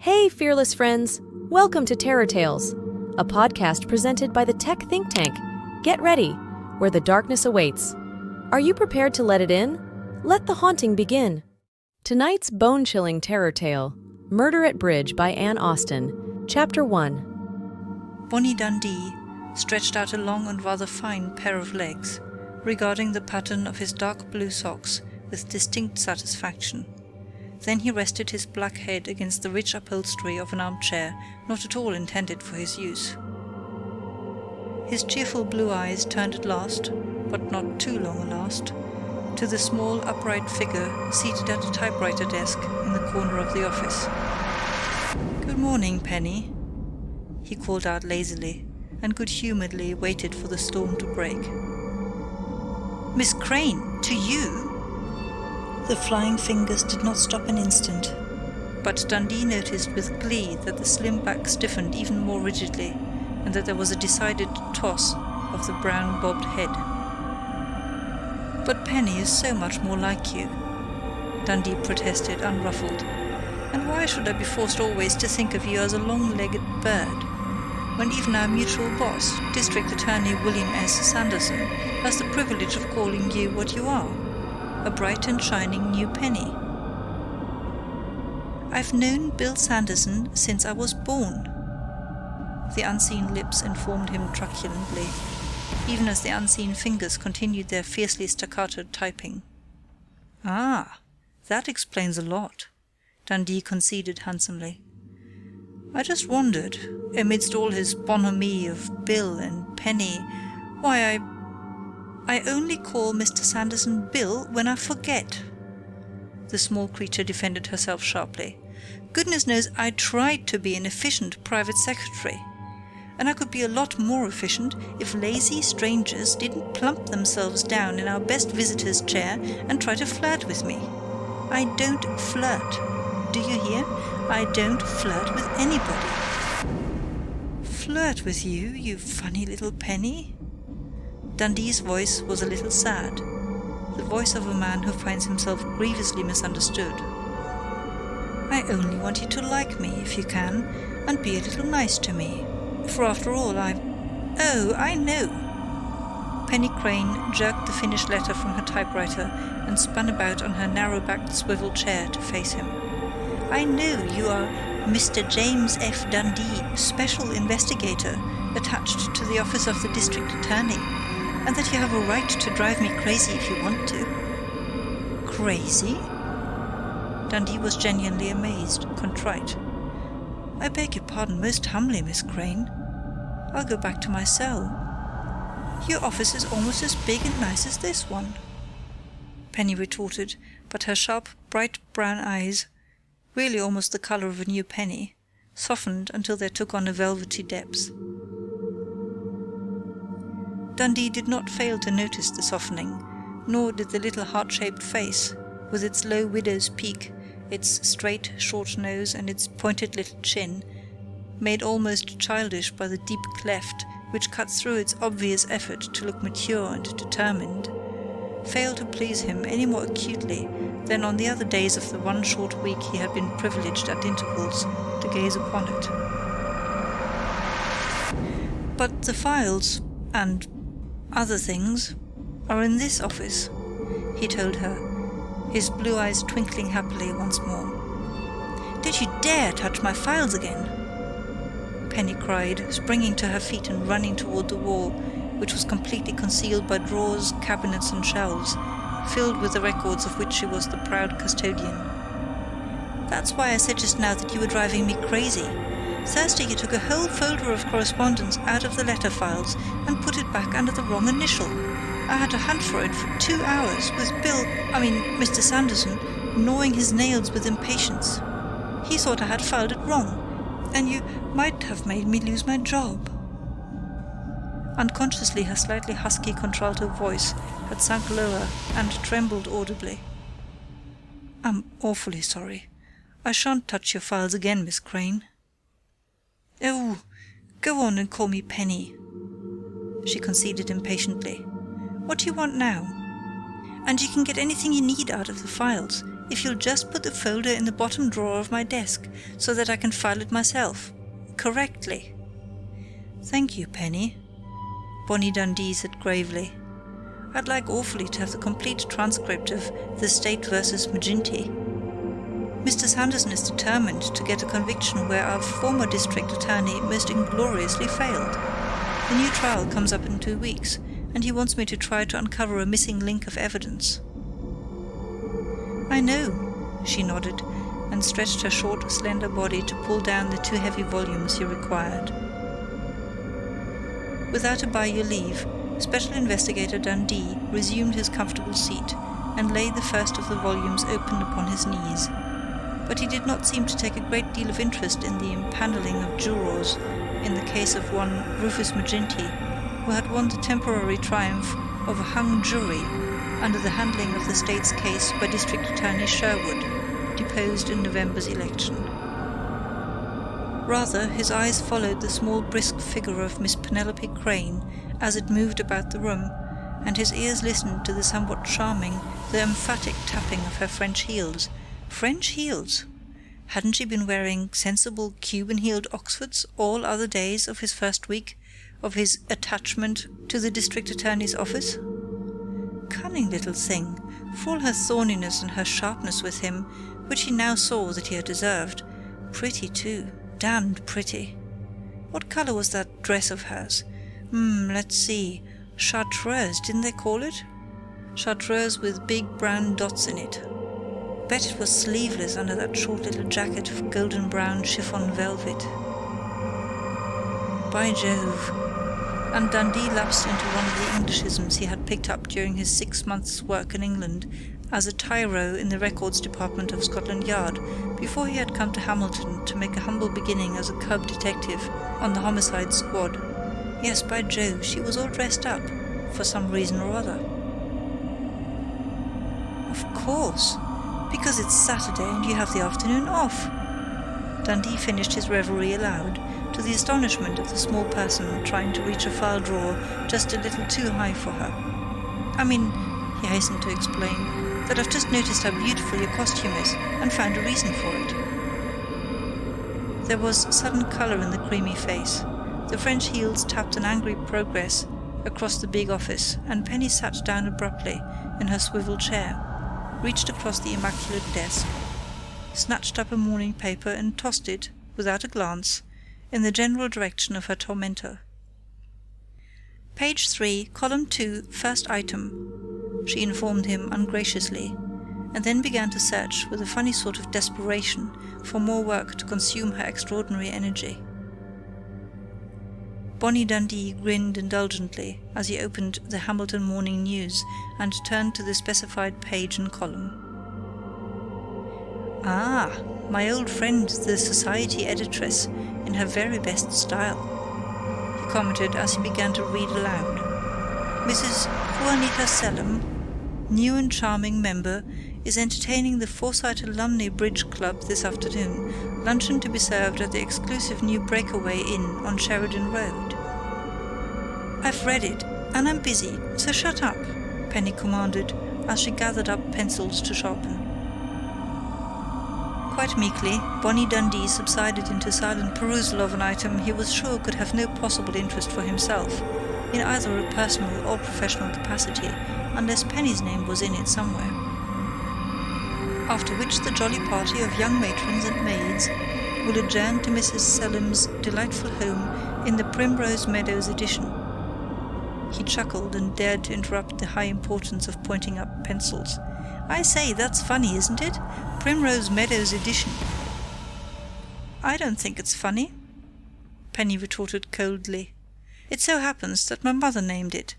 Hey, fearless friends! Welcome to Terror Tales, a podcast presented by the Tech Think Tank. Get ready, where the darkness awaits. Are you prepared to let it in? Let the haunting begin. Tonight's bone-chilling terror tale, Murder at Bridge by Anne Austen, Chapter 1. Bonnie Dundee stretched out a long and rather fine pair of legs, regarding the pattern of his dark blue socks with distinct satisfaction. Then he rested his black head against the rich upholstery of an armchair not at all intended for his use. His cheerful blue eyes turned at last, but not too long a last, to the small upright figure seated at a typewriter desk in the corner of the office. "Good morning, Penny," he called out lazily, and good-humouredly waited for the storm to break. "Miss Crane, to you?" The flying fingers did not stop an instant, but Dundee noticed with glee that the slim back stiffened even more rigidly, and that there was a decided toss of the brown bobbed head. "But Penny is so much more like you," Dundee protested, unruffled. "And why should I be forced always to think of you as a long-legged bird, when even our mutual boss, District Attorney William S. Sanderson, has the privilege of calling you what you are? A bright and shining new penny." "I've known Bill Sanderson since I was born," the unseen lips informed him truculently, even as the unseen fingers continued their fiercely staccato typing. "Ah, that explains a lot," Dundee conceded handsomely. "I just wondered, amidst all his bonhomie of Bill and Penny, why I only call Mr. Sanderson Bill when I forget." The small creature defended herself sharply. "Goodness knows I tried to be an efficient private secretary. And I could be a lot more efficient if lazy strangers didn't plump themselves down in our best visitor's chair and try to flirt with me. I don't flirt. Do you hear? I don't flirt with anybody." "Flirt with you, you funny little penny?" Dundee's voice was a little sad, the voice of a man who finds himself grievously misunderstood. "I only want you to like me, if you can, and be a little nice to me. For after all, Oh, I know!" Penny Crane jerked the finished letter from her typewriter and spun about on her narrow-backed swivel chair to face him. "I know you are Mr. James F. Dundee, Special Investigator, attached to the office of the District Attorney, and that you have a right to drive me crazy if you want to." "Crazy?" Dundee was genuinely amazed, contrite. "I beg your pardon most humbly, Miss Crane. I'll go back to my cell. Your office is almost as big and nice as this one," Penny retorted, but her sharp, bright brown eyes, really almost the colour of a new penny, softened until they took on a velvety depth. Dundee did not fail to notice the softening, nor did the little heart-shaped face, with its low widow's peak, its straight, short nose, and its pointed little chin, made almost childish by the deep cleft which cut through its obvious effort to look mature and determined, fail to please him any more acutely than on the other days of the one short week he had been privileged at intervals to gaze upon it. "But the files, and other things, are in this office," he told her, his blue eyes twinkling happily once more. "Don't you dare touch my files again!" Penny cried, springing to her feet and running toward the wall, which was completely concealed by drawers, cabinets, and shelves, filled with the records of which she was the proud custodian. "That's why I said just now that you were driving me crazy. Thursday you took a whole folder of correspondence out of the letter files and put it back under the wrong initial. I had to hunt for it for 2 hours, with Mr. Sanderson, gnawing his nails with impatience. He thought I had filed it wrong, and you might have made me lose my job." Unconsciously, her slightly husky contralto voice had sunk lower and trembled audibly. "I'm awfully sorry. I shan't touch your files again, Miss Crane." "Oh, go on and call me Penny," she conceded impatiently. "What do you want now? And you can get anything you need out of the files. If you'll just put the folder in the bottom drawer of my desk so that I can file it myself. Correctly." "Thank you, Penny," Bonnie Dundee said gravely. "I'd like awfully to have the complete transcript of The State versus McGinty. Mr. Sanderson is determined to get a conviction where our former district attorney most ingloriously failed. The new trial comes up in 2 weeks, and he wants me to try to uncover a missing link of evidence." "I know," she nodded, and stretched her short, slender body to pull down the 2 heavy volumes he required. Without a by your leave, Special Investigator Dundee resumed his comfortable seat and laid the first of the volumes open upon his knees. But he did not seem to take a great deal of interest in the impanelling of jurors in the case of one Rufus McGinty, who had won the temporary triumph of a hung jury under the handling of the state's case by District Attorney Sherwood, deposed in November's election. Rather, his eyes followed the small brisk figure of Miss Penelope Crane as it moved about the room, and his ears listened to the somewhat charming, though emphatic tapping of her French heels. French heels! Hadn't she been wearing sensible Cuban-heeled Oxfords all other days of his first week of his attachment to the district attorney's office? Cunning little thing, for all her thorniness and her sharpness with him, which he now saw that he had deserved. Pretty, too. Damned pretty. What colour was that dress of hers? Let's see. Chartreuse, didn't they call it? Chartreuse with big brown dots in it. Bet it was sleeveless under that short little jacket of golden brown chiffon velvet. By Jove! And Dundee lapsed into one of the Englishisms he had picked up during his 6 months' work in England as a tyro in the records department of Scotland Yard before he had come to Hamilton to make a humble beginning as a cub detective on the homicide squad. Yes, by Jove, she was all dressed up, for some reason or other. Of course, because it's Saturday and you have the afternoon off. Dundee finished his reverie aloud, to the astonishment of the small person trying to reach a file drawer just a little too high for her. "I mean," he hastened to explain, "that I've just noticed how beautiful your costume is, and found a reason for it." There was sudden colour in the creamy face. The French heels tapped an angry progress across the big office, and Penny sat down abruptly in her swivel chair, reached across the immaculate desk, snatched up a morning paper and tossed it, without a glance, in the general direction of her tormentor. "Page 3, column 2, first item," she informed him ungraciously, and then began to search with a funny sort of desperation for more work to consume her extraordinary energy. Bonnie Dundee grinned indulgently as he opened the Hamilton Morning News and turned to the specified page and column. "Ah, my old friend the society editress in her very best style," he commented as he began to read aloud. "Mrs. Juanita Selim, new and charming member, is entertaining the Forsyte Alumni Bridge Club this afternoon, luncheon to be served at the exclusive new Breakaway Inn on Sheridan Road." "I've read it, and I'm busy, so shut up," Penny commanded as she gathered up pencils to sharpen. Quite meekly, Bonnie Dundee subsided into silent perusal of an item he was sure could have no possible interest for himself, in either a personal or professional capacity, unless Penny's name was in it somewhere. After which the jolly party of young matrons and maids will adjourn to Mrs. Selim's delightful home in the Primrose Meadows edition. He chuckled and dared to interrupt the high importance of pointing up pencils. "I say, that's funny, isn't it? Primrose Meadows edition." "I don't think it's funny," Penny retorted coldly. "It so happens that my mother named it,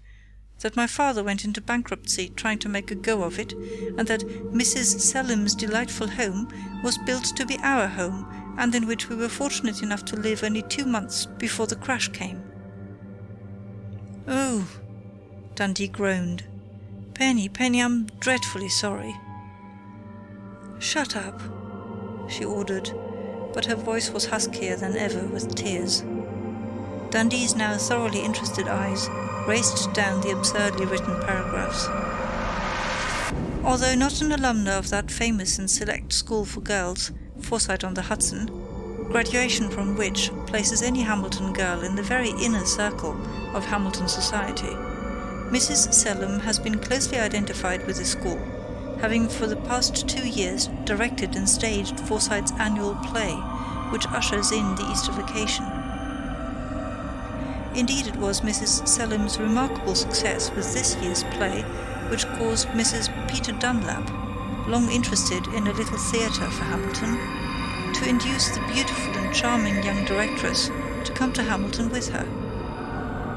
that my father went into bankruptcy trying to make a go of it, and that Mrs. Selim's delightful home was built to be our home, and in which we were fortunate enough to live only 2 months before the crash came." "Oh," Dundee groaned. Penny, I'm dreadfully sorry." "Shut up," she ordered, but her voice was huskier than ever with tears. Dundee's now thoroughly interested eyes raced down the absurdly written paragraphs. Although not an alumna of that famous and select school for girls, Forsyte-on-the-Hudson, graduation from which places any Hamilton girl in the very inner circle of Hamilton society, Mrs. Selim has been closely identified with the school, having for the past 2 years directed and staged Forsyte's annual play, which ushers in the Easter vacation. Indeed, it was Mrs. Selim's remarkable success with this year's play which caused Mrs. Peter Dunlap, long interested in a little theatre for Hamilton, to induce the beautiful and charming young directress to come to Hamilton with her.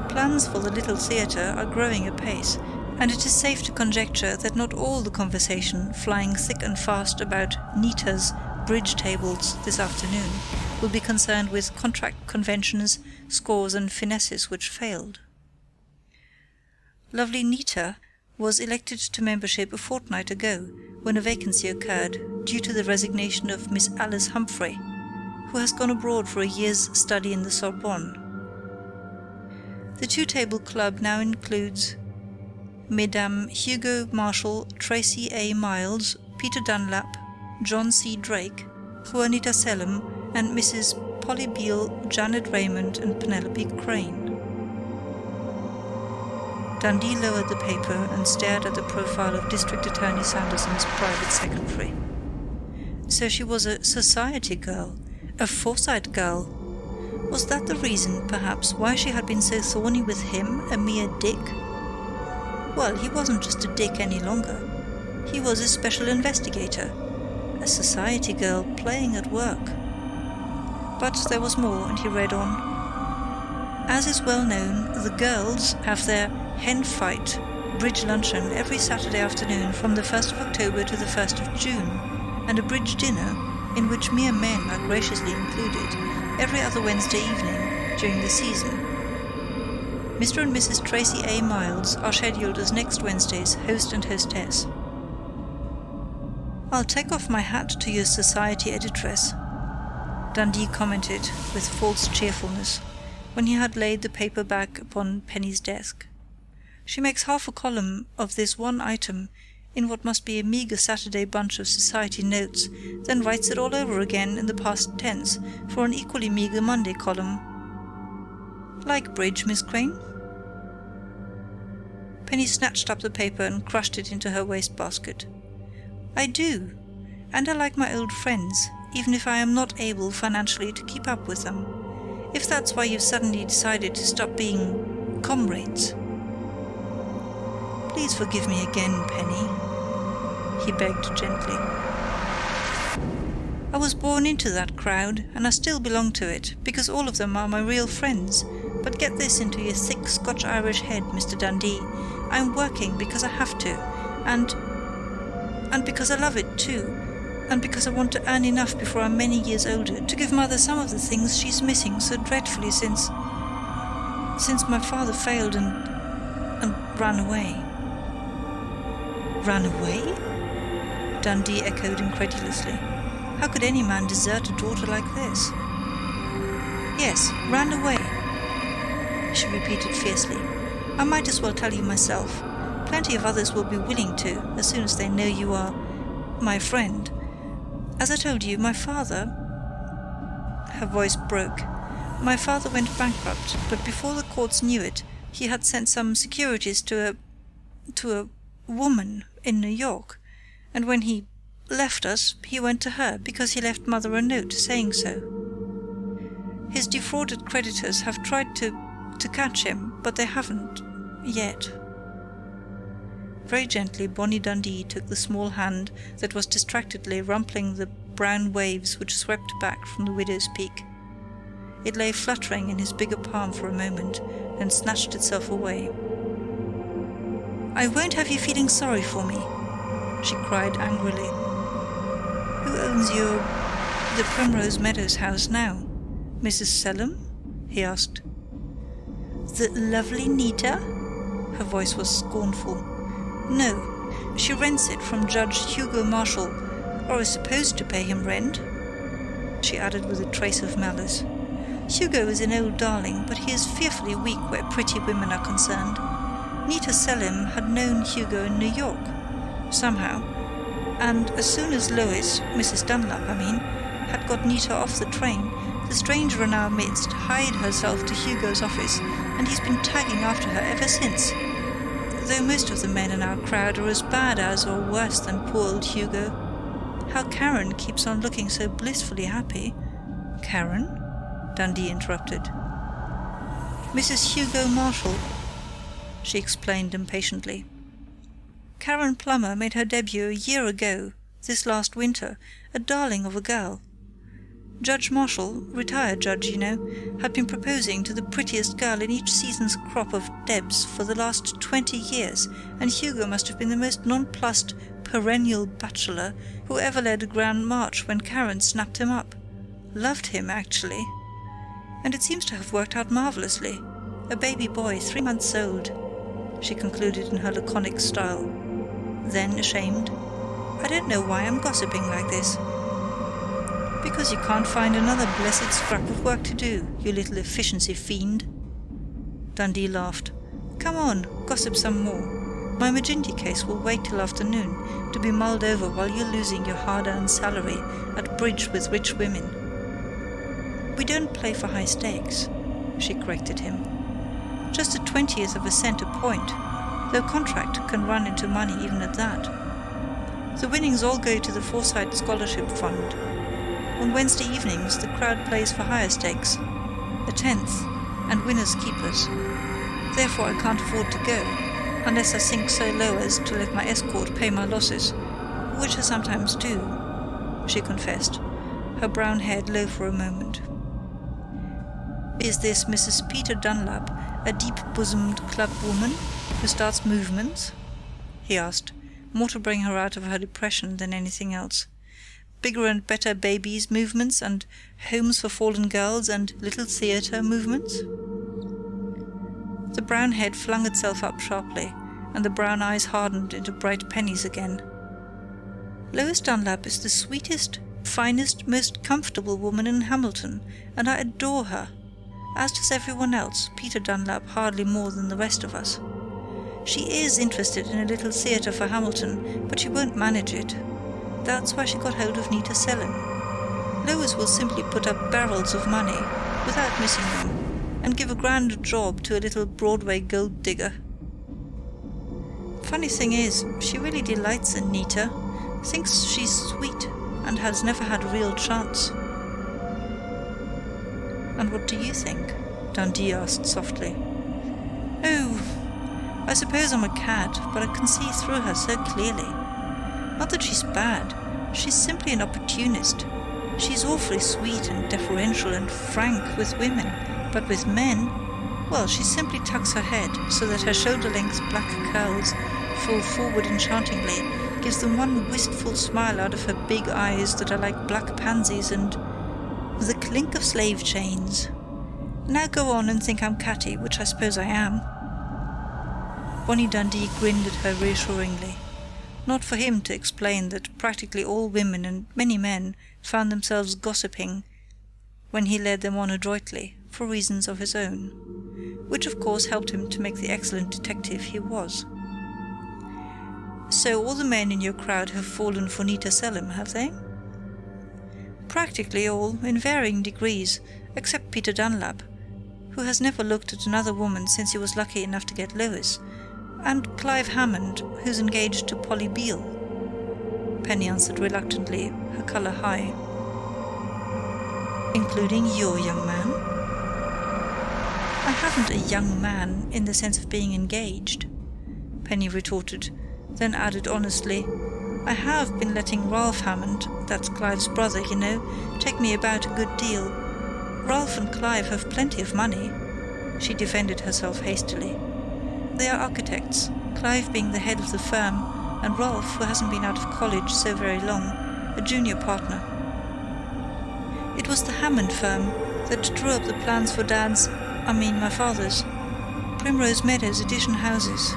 Plans for the little theatre are growing apace, and it is safe to conjecture that not all the conversation flying thick and fast about Nita's bridge tables this afternoon will be concerned with contract conventions, scores and finesses which failed. Lovely Nita was elected to membership a fortnight ago, when a vacancy occurred due to the resignation of Miss Alice Humphrey, who has gone abroad for a year's study in the Sorbonne. The two-table club now includes Mesdames Hugo Marshall, Tracy A. Miles, Peter Dunlap, John C. Drake, Juanita Selim, and Mrs. Polly Beale, Janet Raymond, and Penelope Crane. Dundee lowered the paper and stared at the profile of District Attorney Sanderson's private secretary. So she was a society girl, a Forsyte girl. Was that the reason, perhaps, why she had been so thorny with him, a mere dick? Well, he wasn't just a dick any longer. He was a special investigator, a society girl playing at work. But there was more, and he read on. As is well known, the girls have their hen fight bridge luncheon every Saturday afternoon from the 1st of October to the 1st of June, and a bridge dinner, in which mere men are graciously included, every other Wednesday evening during the season. Mr. and Mrs. Tracy A. Miles are scheduled as next Wednesday's host and hostess. I'll take off my hat to your society editress, Dundee commented with false cheerfulness, when he had laid the paper back upon Penny's desk. She makes half a column of this one item in what must be a meagre Saturday bunch of society notes, then writes it all over again in the past tense for an equally meagre Monday column. Like bridge, Miss Crane? Penny snatched up the paper and crushed it into her wastebasket. I do, and I like my old friends, even if I am not able financially to keep up with them. If that's why you've suddenly decided to stop being comrades. Please forgive me again, Penny, he begged gently. I was born into that crowd, and I still belong to it, because all of them are my real friends. But get this into your thick Scotch-Irish head, Mr. Dundee. I'm working because I have to, and because I love it too, and because I want to earn enough before I'm many years older to give Mother some of the things she's missing so dreadfully since my father failed and ran away. Ran away? Dundee echoed incredulously. How could any man desert a daughter like this? Yes, ran away, she repeated fiercely. I might as well tell you myself. Plenty of others will be willing to, as soon as they know you are my friend. As I told you, my father... Her voice broke. My father went bankrupt, but before the courts knew it, he had sent some securities to a woman in New York, and when he left us, he went to her, because he left Mother a note saying so. His defrauded creditors have tried to catch him, but they haven't yet. Very gently, Bonnie Dundee took the small hand that was distractedly rumpling the brown waves which swept back from the widow's peak. It lay fluttering in his bigger palm for a moment, then snatched itself away. I won't have you feeling sorry for me, she cried angrily. Who owns the Primrose Meadows house now? Mrs. Selim? He asked. The lovely Nita? Her voice was scornful. No, she rents it from Judge Hugo Marshall, or is supposed to pay him rent, she added with a trace of malice. Hugo is an old darling, but he is fearfully weak where pretty women are concerned. Nita Selim had known Hugo in New York. somehow, and as soon as Lois, Mrs. Dunlap, had got Nita off the train, the stranger in our midst hied herself to Hugo's office, and he's been tagging after her ever since. Though most of the men in our crowd are as bad as or worse than poor old Hugo. How Karen keeps on looking so blissfully happy. Karen? Dundee interrupted. Mrs. Hugo Marshall, she explained impatiently. Karen Plummer made her debut a year ago, this last winter, a darling of a girl. Judge Marshall, retired judge, you know, had been proposing to the prettiest girl in each season's crop of Debs for the last 20 years, and Hugo must have been the most nonplussed perennial bachelor who ever led a grand march when Karen snapped him up. Loved him, actually. And it seems to have worked out marvelously. A baby boy, 3 months old, she concluded in her laconic style. Then, ashamed, I don't know why I'm gossiping like this. Because you can't find another blessed scrap of work to do, you little efficiency fiend. Dundee laughed. Come on, gossip some more. My Maginty case will wait till afternoon to be mulled over while you're losing your hard-earned salary at bridge with rich women. We don't play for high stakes, she corrected him. Just a 20th of a cent a point, though contract can run into money even at that. The winnings all go to the Forsyth Scholarship Fund. On Wednesday evenings, the crowd plays for higher stakes, a 10th, and winners keepers. Therefore I can't afford to go, unless I sink so low as to let my escort pay my losses, which I sometimes do, she confessed, her brown head low for a moment. Is this Mrs. Peter Dunlap, a deep-bosomed clubwoman who starts movements? He asked, more to bring her out of her depression than anything else. Bigger and better babies movements and homes for fallen girls and little theatre movements? The brown head flung itself up sharply, and the brown eyes hardened into bright pennies again. Lois Dunlap is the sweetest, finest, most comfortable woman in Hamilton, and I adore her. As does everyone else, Peter Dunlap hardly more than the rest of us. She is interested in a little theatre for Hamilton, but she won't manage it. That's why she got hold of Nita Selim. Lois will simply put up barrels of money, without missing them, and give a grand job to a little Broadway gold digger. Funny thing is, she really delights in Nita, thinks she's sweet, and has never had a real chance. And what do you think? Dundee asked softly. Oh, I suppose I'm a cat, but I can see through her so clearly. Not that she's bad, she's simply an opportunist. She's awfully sweet and deferential and frank with women, but with men, well, she simply tucks her head so that her shoulder-length black curls fall forward enchantingly, gives them one wistful smile out of her big eyes that are like black pansies, and the clink of slave chains. Now go on and think I'm catty, which I suppose I am. Bonnie Dundee grinned at her reassuringly. Not for him to explain that practically all women and many men found themselves gossiping when he led them on adroitly, for reasons of his own, which of course helped him to make the excellent detective he was. So all the men in your crowd have fallen for Nita Selim, have they? Practically all, in varying degrees, except Peter Dunlap, who has never looked at another woman since he was lucky enough to get Lois, and Clive Hammond, who's engaged to Polly Beale. Penny answered reluctantly, her colour high. Including your young man? I haven't a young man in the sense of being engaged, Penny retorted, then added honestly, I have been letting Ralph Hammond, that's Clive's brother, you know, take me about a good deal. Ralph and Clive have plenty of money. She defended herself hastily. They are architects, Clive being the head of the firm, and Ralph, who hasn't been out of college so very long, a junior partner. It was the Hammond firm that drew up the plans for my father's, Primrose Meadows Edition houses.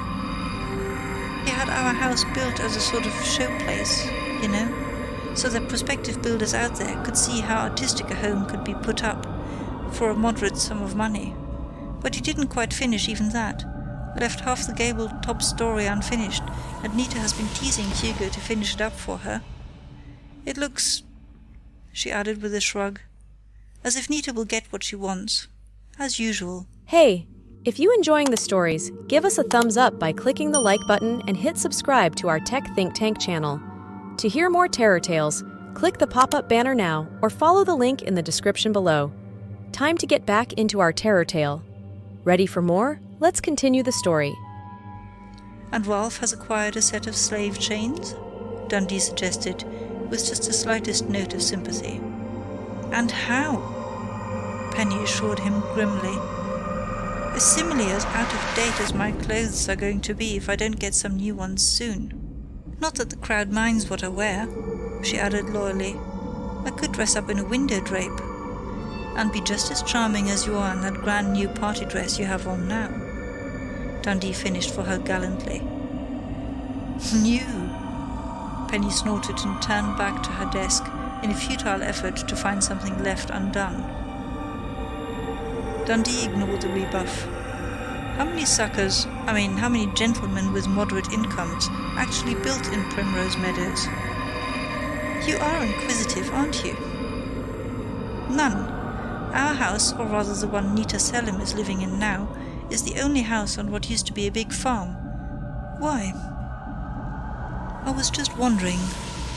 He had our house built as a sort of showplace, you know, so that prospective builders out there could see how artistic a home could be put up for a moderate sum of money. But he didn't quite finish even that. I left half the gabled top story unfinished, and Nita has been teasing Hugo to finish it up for her. It looks," she added with a shrug, "as if Nita will get what she wants. As usual." Hey, if you enjoying the stories, give us a thumbs up by clicking the like button and hit subscribe to our Tech Think Tank channel. To hear more Terror Tales, click the pop-up banner now or follow the link in the description below. Time to get back into our terror tale. Ready for more? Let's continue the story. "And Ralph has acquired a set of slave chains?" Dundee suggested, with just the slightest note of sympathy. "And how?" Penny assured him grimly. "A simile as out of date as my clothes are going to be if I don't get some new ones soon. Not that the crowd minds what I wear," she added loyally. "I could dress up in a window drape, and be just as charming as you are in that grand new party dress you have on now," Dundee finished for her gallantly. "New!" Penny snorted and turned back to her desk in a futile effort to find something left undone. Dundee ignored the rebuff. How many gentlemen with moderate incomes actually built in Primrose Meadows? "You are inquisitive, aren't you?" "None. Our house, or rather the one Nita Selim is living in now, is the only house on what used to be a big farm. Why?" "I was just wondering,"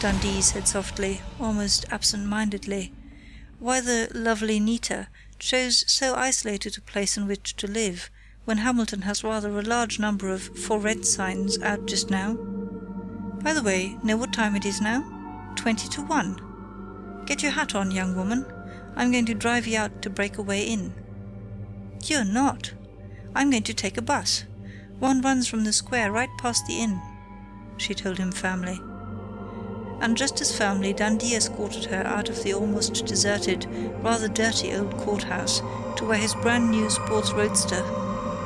Dundee said softly, almost absent-mindedly, "why the lovely Nita chose so isolated a place in which to live, when Hamilton has rather a large number of For Rent signs out just now. By the way, know what time it is now? 1:50. Get your hat on, young woman. I'm going to drive you out to Breakaway Inn." "You're not. I'm going to take a bus. One runs from the square right past the inn," she told him firmly. And just as firmly Dundee escorted her out of the almost deserted, rather dirty old courthouse to where his brand new sports roadster,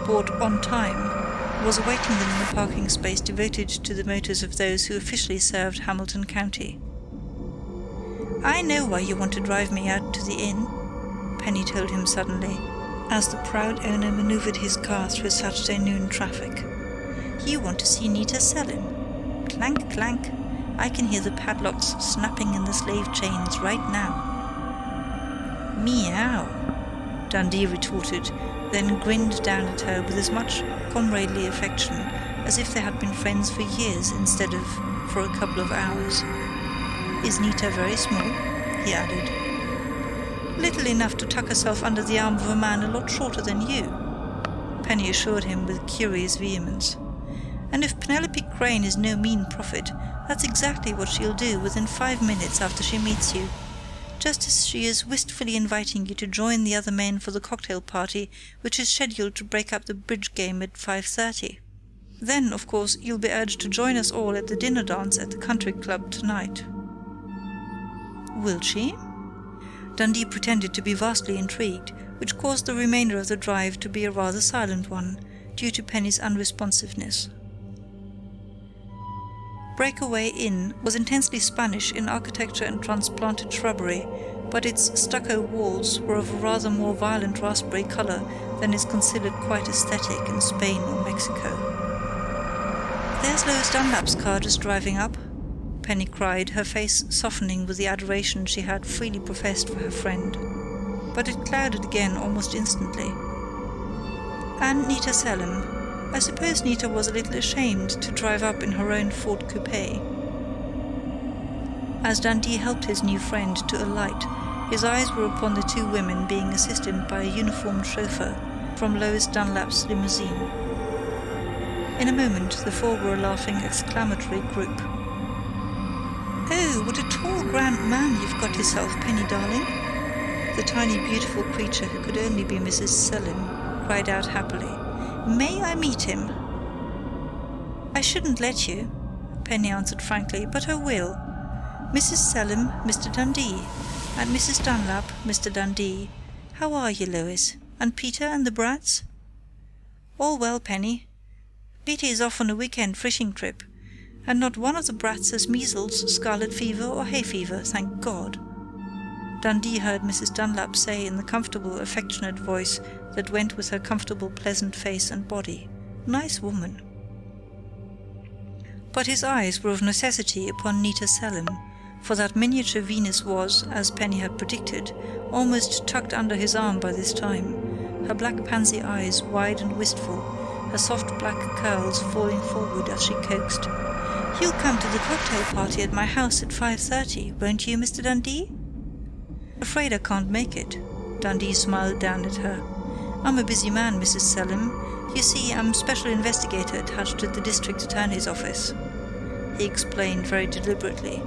bought on time, was awaiting them in the parking space devoted to the motors of those who officially served Hamilton County. "I know why you want to drive me out to the inn," Penny told him suddenly, as the proud owner maneuvered his car through Saturday noon traffic. "You want to see Nita Selim. Clank, clank. I can hear the padlocks snapping in the slave chains right now." "Meow," Dundee retorted, then grinned down at her with as much comradely affection as if they had been friends for years instead of for a couple of hours. "Is Nita very small?" he added. "Little enough to tuck herself under the arm of a man a lot shorter than you," Penny assured him with curious vehemence. "And if Penelope Crane is no mean prophet, that's exactly what she'll do within 5 minutes after she meets you, just as she is wistfully inviting you to join the other men for the cocktail party which is scheduled to break up the bridge game at 5:30. Then, of course, you'll be urged to join us all at the dinner dance at the country club tonight." "Will she?" Dundee pretended to be vastly intrigued, which caused the remainder of the drive to be a rather silent one, due to Penny's unresponsiveness. Breakaway Inn was intensely Spanish in architecture and transplanted shrubbery, but its stucco walls were of a rather more violent raspberry color than is considered quite aesthetic in Spain or Mexico. "There's Lois Dunlap's car just driving up," Penny cried, her face softening with the adoration she had freely professed for her friend. But it clouded again almost instantly. "And Nita Selim. I suppose Nita was a little ashamed to drive up in her own Ford coupe." As Dundee helped his new friend to alight, his eyes were upon the two women being assisted by a uniformed chauffeur from Lois Dunlap's limousine. In a moment, the four were a laughing, exclamatory group. "Oh, what a tall, grand man you've got yourself, Penny darling!" The tiny, beautiful creature who could only be Mrs. Selim cried out happily. "May I meet him?" "I shouldn't let you," Penny answered frankly, "but I will. Mrs. Selim, Mr. Dundee, and Mrs. Dunlap, Mr. Dundee. How are you, Lois? And Peter and the brats?" "All well, Penny. Peter is off on a weekend fishing trip, and not one of the brats has measles, scarlet fever, or hay fever, thank God," Dundee heard Mrs. Dunlap say in the comfortable, affectionate voice that went with her comfortable, pleasant face and body, Nice woman. But his eyes were of necessity upon Nita Selim, for that miniature Venus was, as Penny had predicted, almost tucked under his arm by this time, her black pansy eyes wide and wistful, her soft black curls falling forward as she coaxed. "You'll come to the cocktail party at my house at 5:30, won't you, Mr. Dundee?" "Afraid I can't make it." Dundee smiled down at her. "I'm a busy man, Mrs. Selim. You see, I'm special investigator attached to the district attorney's office," he explained very deliberately.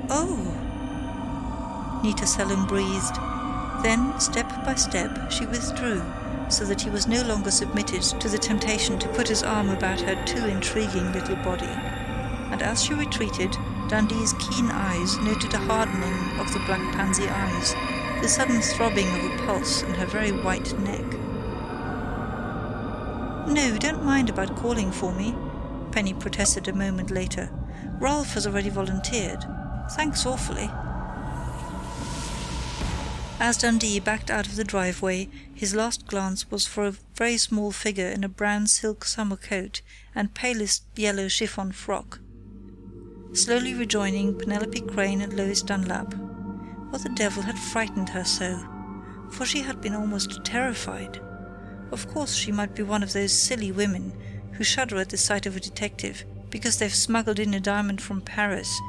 Oh. Nita Selim breathed. Then, step by step, she withdrew, so that he was no longer submitted to the temptation to put his arm about her too intriguing little body. And as she retreated, Dundee's keen eyes noted a hardening of the black pansy eyes, the sudden throbbing of a pulse in her very white neck. "No, don't mind about calling for me," Penny protested a moment later. "Rolf has already volunteered. Thanks awfully." As Dundee backed out of the driveway, his last glance was for a very small figure in a brown silk summer coat and palest yellow chiffon frock, slowly rejoining Penelope Crane and Lois Dunlap. What the devil had frightened her so? For she had been almost terrified. Of course she might be one of those silly women who shudder at the sight of a detective because they've smuggled in a diamond from Paris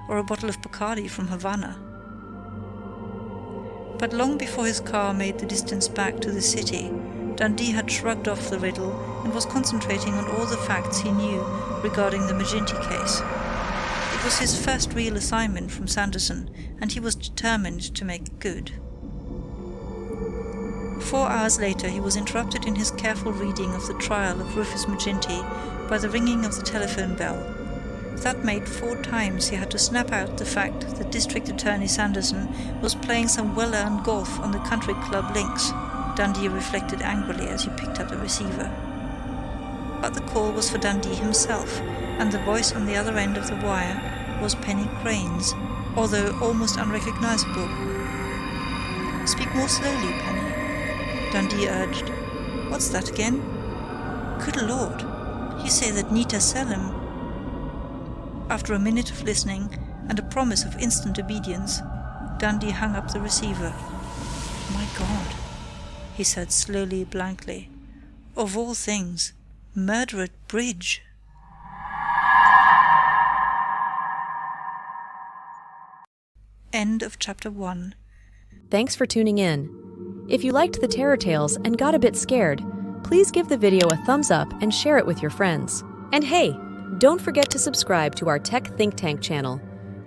or a bottle of Bacardi from Havana. But long before his car made the distance back to the city, Dundee had shrugged off the riddle and was concentrating on all the facts he knew regarding the Maginty case. It was his first real assignment from Sanderson, and he was determined to make it good. 4 hours later he was interrupted in his careful reading of the trial of Rufus Maginty by the ringing of the telephone bell. That made 4 times he had to snap out the fact that District Attorney Sanderson was playing some well-earned golf on the country club links, Dundee reflected angrily as he picked up the receiver. But the call was for Dundee himself, and the voice on the other end of the wire was Penny Crane's, although almost unrecognizable. "Speak more slowly, Penny," Dundee urged. "What's that again?" "Good Lord, you say that Nita Selim—" After a minute of listening, and a promise of instant obedience, Dundee hung up the receiver. "My God," he said slowly, blankly. "Of all things, murder at bridge." End of chapter 1. Thanks for tuning in. If you liked the Terror Tales and got a bit scared, please give the video a thumbs up and share it with your friends. And hey, don't forget to subscribe to our Tech Think Tank channel.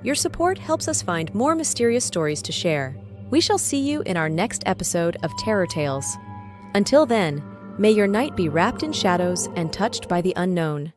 Your support helps us find more mysterious stories to share. We shall see you in our next episode of Terror Tales. Until then, may your night be wrapped in shadows and touched by the unknown.